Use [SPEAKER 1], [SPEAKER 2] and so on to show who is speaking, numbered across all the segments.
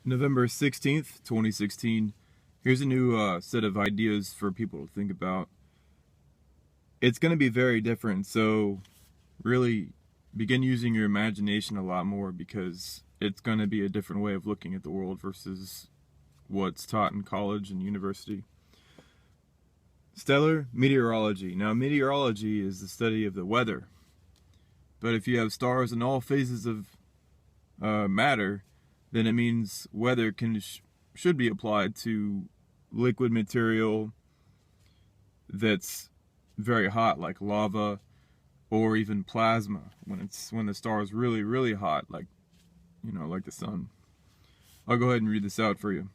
[SPEAKER 1] November 16th, 2016. Here's a new set of ideas for people to think about. It's going to be very different, so really begin using your imagination a lot more, because it's going to be a different way of looking at the world versus what's taught in college and university. Stellar meteorology. Now, meteorology is the study of the weather. But if you have stars in all phases of matter, then it means weather should be applied to liquid material that's very hot, like lava, or even plasma when the star is really hot, like the sun. I'll go ahead and read this out for you.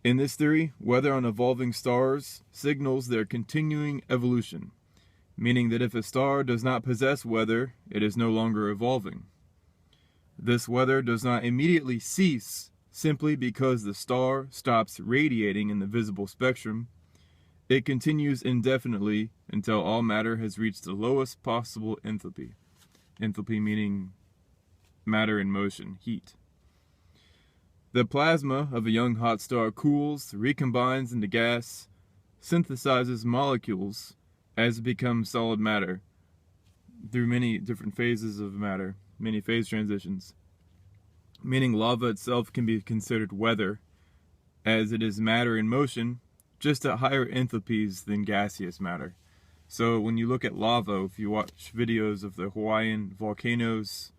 [SPEAKER 1] In this theory, weather on evolving stars signals their continuing evolution, meaning that if a star does not possess weather, it is no longer evolving. This weather does not immediately cease simply because the star stops radiating in the visible spectrum. It continues indefinitely until all matter has reached the lowest possible enthalpy. Enthalpy meaning matter in motion, heat. The plasma of a young hot star cools, recombines into gas, synthesizes molecules as it becomes solid matter through many different phases of matter, many phase transitions. Meaning lava itself can be considered weather, as it is matter in motion, just at higher enthalpies than gaseous matter. So when you look at lava, if you watch videos of the Hawaiian volcanoes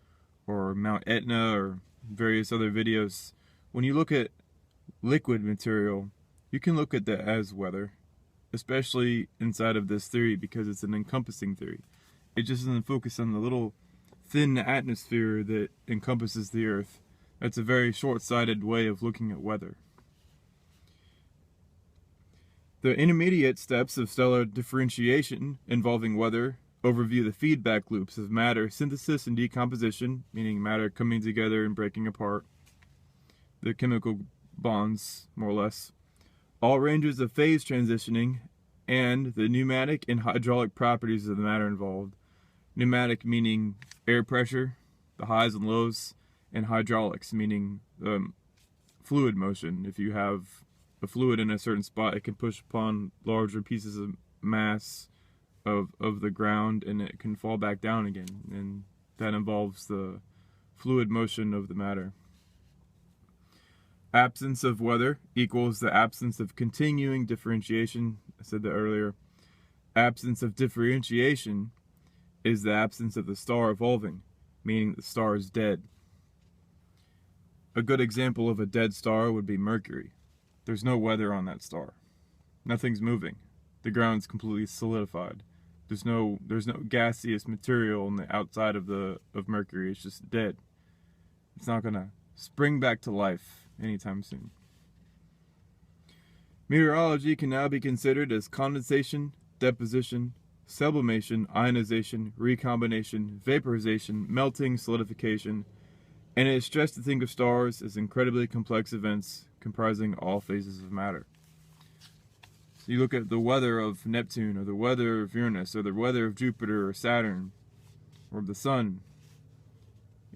[SPEAKER 1] or Mount Etna or various other videos, when you look at liquid material, you can look at that as weather, especially inside of this theory, because it's an encompassing theory. It just doesn't focus on the little thin atmosphere that encompasses the Earth. That's a very short-sighted way of looking at weather. The intermediate steps of stellar differentiation involving weather overview the feedback loops of matter synthesis and decomposition, meaning matter coming together and breaking apart, the chemical bonds, more or less, all ranges of phase transitioning, and the pneumatic and hydraulic properties of the matter involved. Pneumatic meaning air pressure, the highs and lows, and hydraulics meaning fluid motion. If you have a fluid in a certain spot, it can push upon larger pieces of mass of the ground, and it can fall back down again, and that involves the fluid motion of the matter. Absence of weather equals the absence of continuing differentiation. I said that earlier. Absence of differentiation is the absence of the star evolving, meaning the star is dead. A good example of a dead star would be Mercury. There's no weather on that star. Nothing's moving. The ground's completely solidified. There's no gaseous material on the outside of Mercury. It's just dead. It's not gonna spring back to life anytime soon. Meteorology can now be considered as condensation, deposition, sublimation, ionization, recombination, vaporization, melting, solidification, and it is stressed to think of stars as incredibly complex events comprising all phases of matter. So you look at the weather of Neptune, or the weather of Uranus, or the weather of Jupiter or Saturn, or the Sun,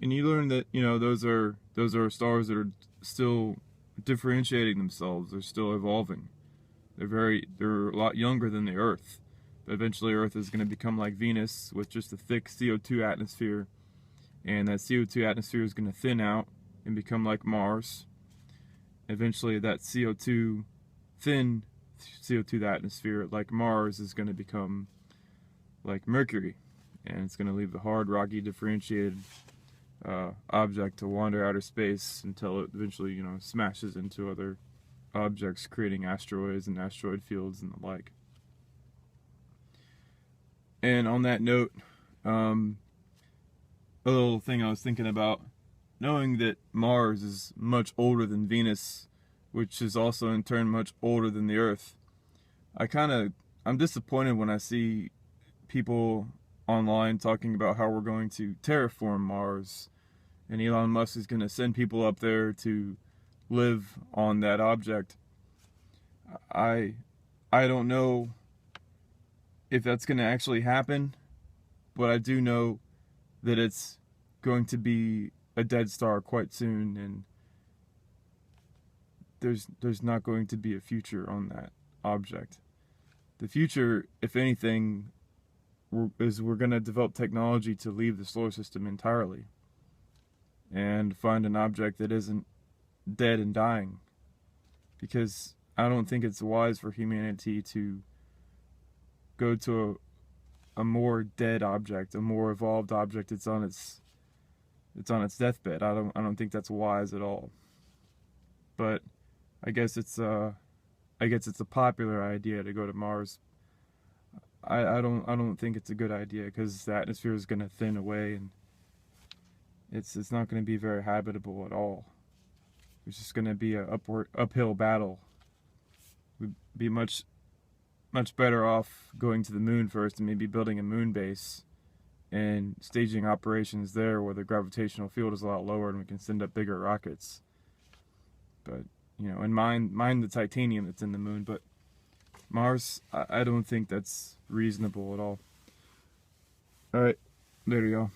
[SPEAKER 1] and you learn that those are stars that are still differentiating themselves. They're still evolving. They're a lot younger than the Earth. But eventually Earth is going to become like Venus with just a thick CO2 atmosphere, and that CO2 atmosphere is going to thin out and become like Mars. Eventually that thin CO2 atmosphere like Mars is going to become like Mercury, and it's going to leave the hard, rocky, differentiated object to wander outer space until it eventually smashes into other objects, creating asteroids and asteroid fields and the like. And on that note, a little thing I was thinking about, knowing that Mars is much older than Venus, which is also in turn much older than the Earth, I'm disappointed when I see people online talking about how we're going to terraform Mars, and Elon Musk is going to send people up there to live on that object. I don't know if that's going to actually happen, but I do know that it's going to be a dead star quite soon, and there's not going to be a future on that object. The future, if anything, is we're going to develop technology to leave the solar system entirely and find an object that isn't dead and dying, because I don't think it's wise for humanity to go to a more dead object, a more evolved object that's on its deathbed. I don't think that's wise at all. But I guess it's a popular idea to go to Mars. I don't think it's a good idea, because the atmosphere is going to thin away and it's not going to be very habitable at all. It's just going to be a uphill battle. We'd be much better off going to the moon first and maybe building a moon base and staging operations there where the gravitational field is a lot lower and we can send up bigger rockets. But, you know, and mine the titanium that's in the moon. But Mars, I don't think that's reasonable at all. Alright, there you go.